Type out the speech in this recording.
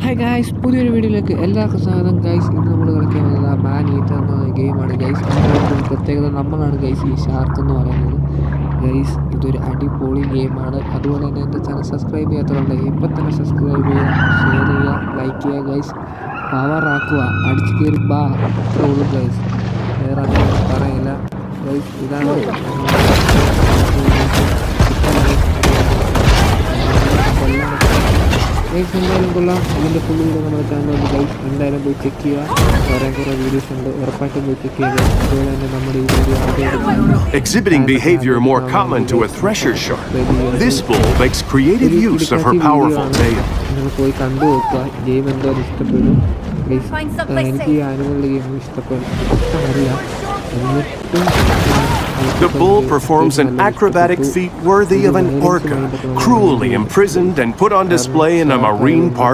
Hi guys, പുതിയൊരു വീഡിയോയിലേക്ക് എല്ലാവർക്കും സ്വാഗതം. ഗൈസ്, ഇന്ന് നമ്മൾ കളിക്കാൻ പോകുന്നത് മാൻ ഈറ്റർ എന്ന ഗെയിമാണ്. ഗൈസ്, അതിൻ്റെ പ്രത്യേകത നമ്മളാണ് ഗൈസ് ഈ ഷാർക്ക് എന്ന് പറയുന്നത്. ഗൈസ്, ഇതൊരു അടിപൊളി ഗെയിമാണ്. അതുപോലെ തന്നെ എൻ്റെ ചാനൽ സബ്സ്ക്രൈബ് ചെയ്യാത്തതുകൊണ്ട് ഇപ്പം തന്നെ സബ്സ്ക്രൈബ് ചെയ്യുക, ഷെയർ ചെയ്യുക, ലൈക്ക് ചെയ്യുക. ഗൈസ്, പവറാക്കുക, അടിച്ച് കയറി ബാ, അത്രേ ഉള്ളൂ ഗൈസ്. വേറെ അങ്ങനെ പറയില്ല. ഗൈസ്, ഇതാണ് ഗൈസ്. എന്തായാലും കൊള്ളാം. ഇതിൻ്റെ ഫുൾ വീഡിയോ നമ്മുടെ ചാനലുണ്ട് ഗൈസ്. എന്തായാലും പോയി ചെക്ക് ചെയ്യുക. കുറേ വീഡിയോസ് ഉണ്ട്, ഉറപ്പായിട്ടും പോയി ചെക്ക് ചെയ്യുക. അതുപോലെ തന്നെ നമ്മുടെ ഈ video exhibiting behavior more common to a thresher shark, this bull makes creative use of her powerful tail. നിങ്ങൾ പോയി കണ്ടു നോക്കുക. ഗെയിം എന്തായാലും ഇഷ്ടപ്പെടും ഗൈസ്. എനിക്ക് ഈ ആനിമൽ ഗെയിം ഇഷ്ടമല്ല. The bull performs an acrobatic feat worthy of an orca, cruelly imprisoned and put on display in a marine park